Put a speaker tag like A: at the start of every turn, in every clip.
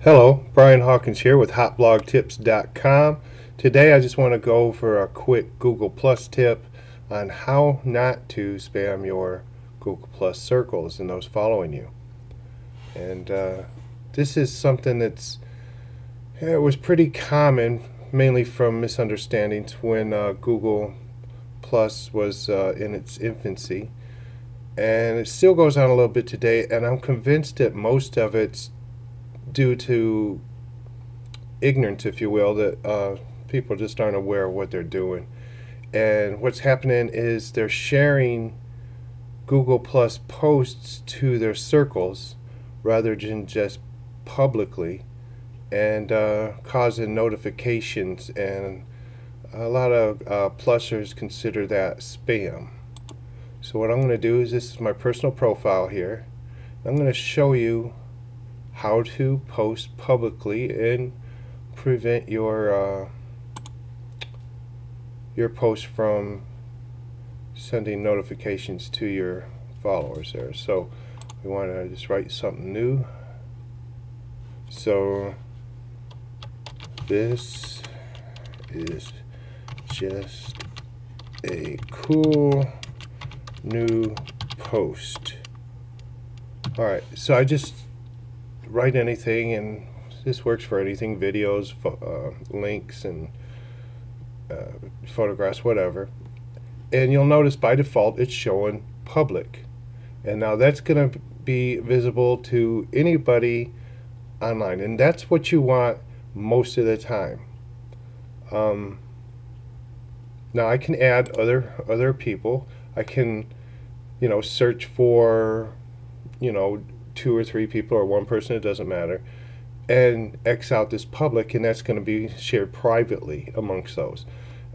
A: Hello, Brian Hawkins here with hotblogtips.com. Today I just want to go over a quick Google Plus tip on how not to spam your Google Plus circles and those following you. And this is something it was pretty common, mainly from misunderstandings when Google Plus was in its infancy. And it still goes on a little bit today, and I'm convinced that most of it's due to ignorance, if you will, that people just aren't aware of what they're doing. And what's happening is they're sharing Google Plus posts to their circles rather than just publicly, and causing notifications. And a lot of plussers consider that spam. So what I'm going to do is, this is my personal profile here. I'm going to show you how to post publicly and prevent your post from sending notifications to your followers there. So we want to just write something new. So this is just a cool new post. Alright, so I just write anything, and this works for anything: videos, links, and photographs, whatever. And you'll notice by default it's showing public, and now that's going to be visible to anybody online, and that's what you want most of the time. Now I can add other people. I can, search for, 2 or 3 people or 1 person, it doesn't matter, and X out this public, and that's going to be shared privately amongst those.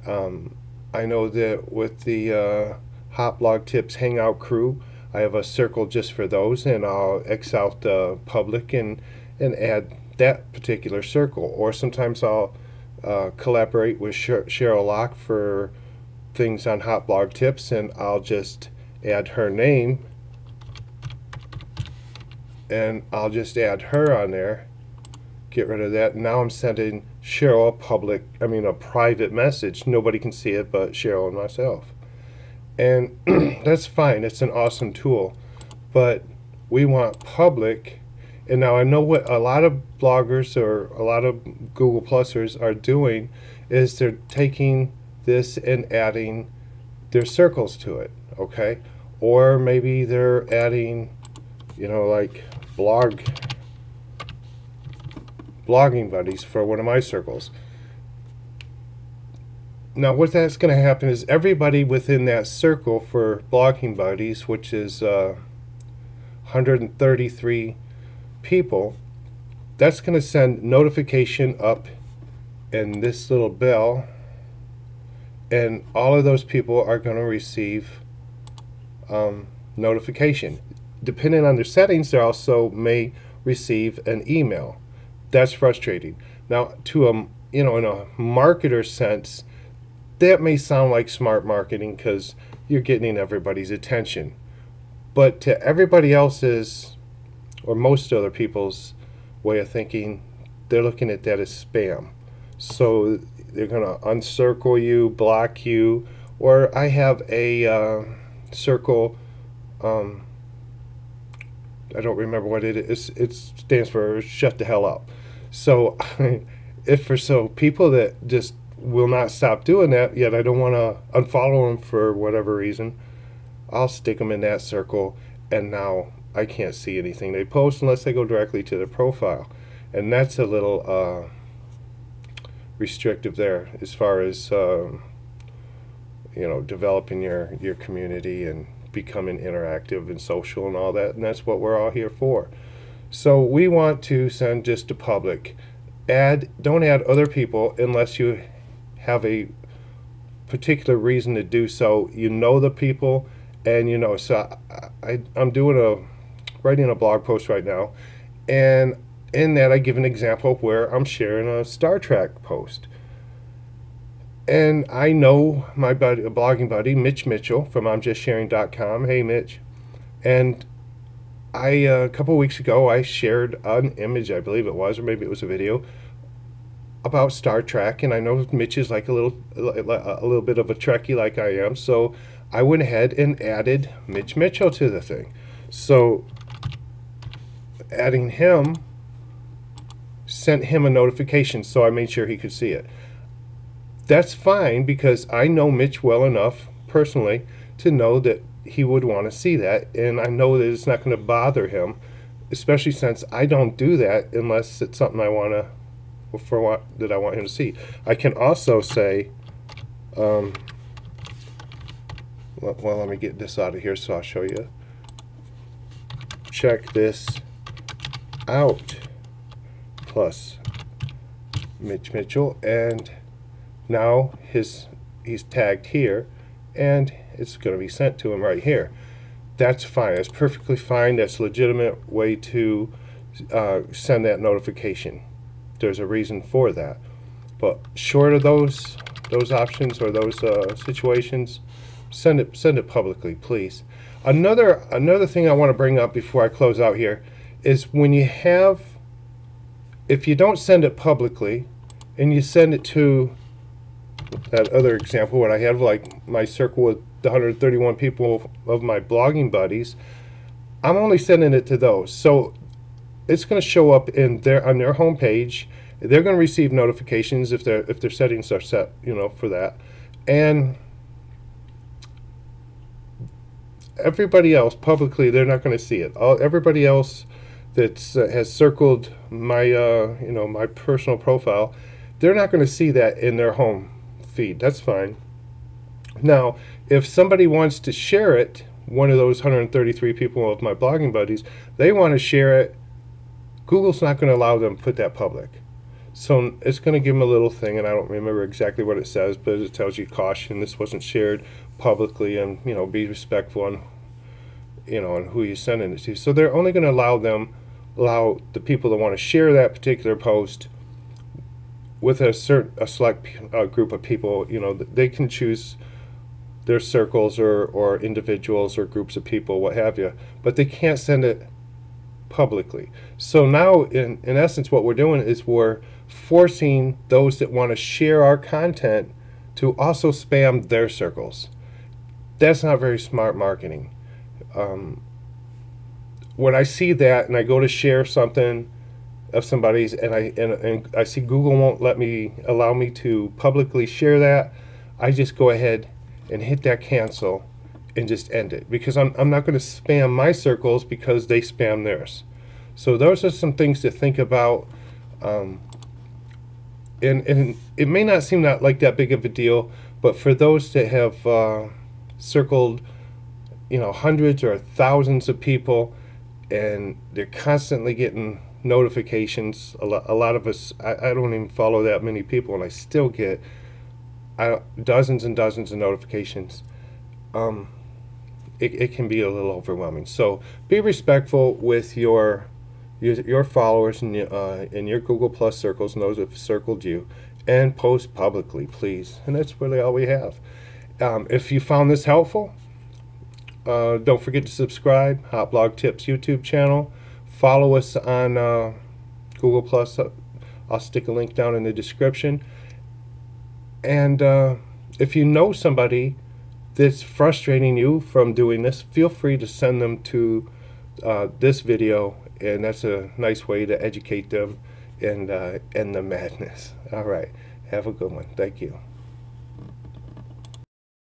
A: I know that with the Hot Blog Tips Hangout crew, I have a circle just for those, and I'll X out the public and add that particular circle. Or sometimes I'll collaborate with Cheryl Locke for things on Hot Blog Tips, and I'll just add her name, and I'll just add her on there, get rid of that. Now I'm sending Cheryl a private message. Nobody can see it but Cheryl and myself. And that's fine, it's an awesome tool, but we want public. And now I know what a lot of bloggers or a lot of Google Plusers are doing is they're taking this and adding their circles to it, okay? Or maybe they're adding, like blogging buddies for one of my circles. Now what that's going to happen is everybody within that circle for blogging buddies, which is 133 people, that's going to send notification up in this little bell, and all of those people are going to receive notification. Depending on their settings, they also may receive an email. That's frustrating. Now, to in a marketer sense, that may sound like smart marketing because you're getting everybody's attention. But to everybody else's, or most other people's way of thinking, they're looking at that as spam. So they're going to uncircle you, block you. Or I have a circle, I don't remember what it is. It stands for shut the hell up. So people that just will not stop doing that, yet I don't want to unfollow them for whatever reason, I'll stick them in that circle, and now I can't see anything they post unless they go directly to their profile. And that's a little restrictive there as far as developing your community and becoming interactive and social and all that, and that's what we're all here for. So we want to send just to public. Don't add other people unless you have a particular reason to do so. The people, and so I'm writing a blog post right now, and in that I give an example of where I'm sharing a Star Trek post. And I know my buddy, a blogging buddy, Mitch Mitchell from I'mJustSharing.com. Hey, Mitch. And A couple weeks ago, I shared an image, I believe it was, or maybe it was a video, about Star Trek, and I know Mitch is like a little bit of a Trekkie like I am, so I went ahead and added Mitch Mitchell to the thing. So adding him sent him a notification, so I made sure he could see it. That's fine because I know Mitch well enough personally to know that he would want to see that, and I know that it's not going to bother him, especially since I don't do that unless it's something I want to, for what that I want him to see. I can also say, well, let me get this out of here so I'll show you. Check this out plus Mitch Mitchell, and now he's tagged here, and it's going to be sent to him right here. That's fine. That's perfectly fine. That's a legitimate way to send that notification. There's a reason for that. But short of those options or those situations, send it publicly, please. Another thing I want to bring up before I close out here is when you have, if you don't send it publicly and you send it to that other example what I had, like my circle with the 131 people of my blogging buddies, I'm only sending it to those. So it's going to show up in on their homepage. They're going to receive notifications if their settings are set, for that. And everybody else publicly, they're not going to see it. Everybody else that has circled my my personal profile, they're not going to see that in their home feed. That's fine. Now, if somebody wants to share it, one of those 133 people of my blogging buddies, they want to share it, Google's not going to allow them to put that public. So it's going to give them a little thing, and I don't remember exactly what it says, but it tells you caution, this wasn't shared publicly, and be respectful on on who you're sending it to. So they're only going to allow the people that want to share that particular post with a select group of people. They can choose their circles or individuals or groups of people, what have you, but they can't send it publicly. So now in essence what we're doing is we're forcing those that want to share our content to also spam their circles. That's not very smart marketing. When I see that and I go to share something of somebody's and I see Google won't allow me to publicly share that, I just go ahead and hit that cancel and just end it, because I'm not going to spam my circles because they spam theirs. So those are some things to think about. And it may not seem like that big of a deal, but for those that have circled hundreds or thousands of people and they're constantly getting notifications, a lot of us, I don't even follow that many people, and I still get dozens and dozens of notifications. It can be a little overwhelming. So be respectful with your followers and your Google Plus circles and those who have circled you, and post publicly, please. And that's really all we have. If you found this helpful, don't forget to subscribe. Hot Blog Tips YouTube channel. Follow us on Google Plus. I'll stick a link down in the description. And if you know somebody that's frustrating you from doing this, feel free to send them to this video, and that's a nice way to educate them and end the madness. All right, have a good one. Thank you.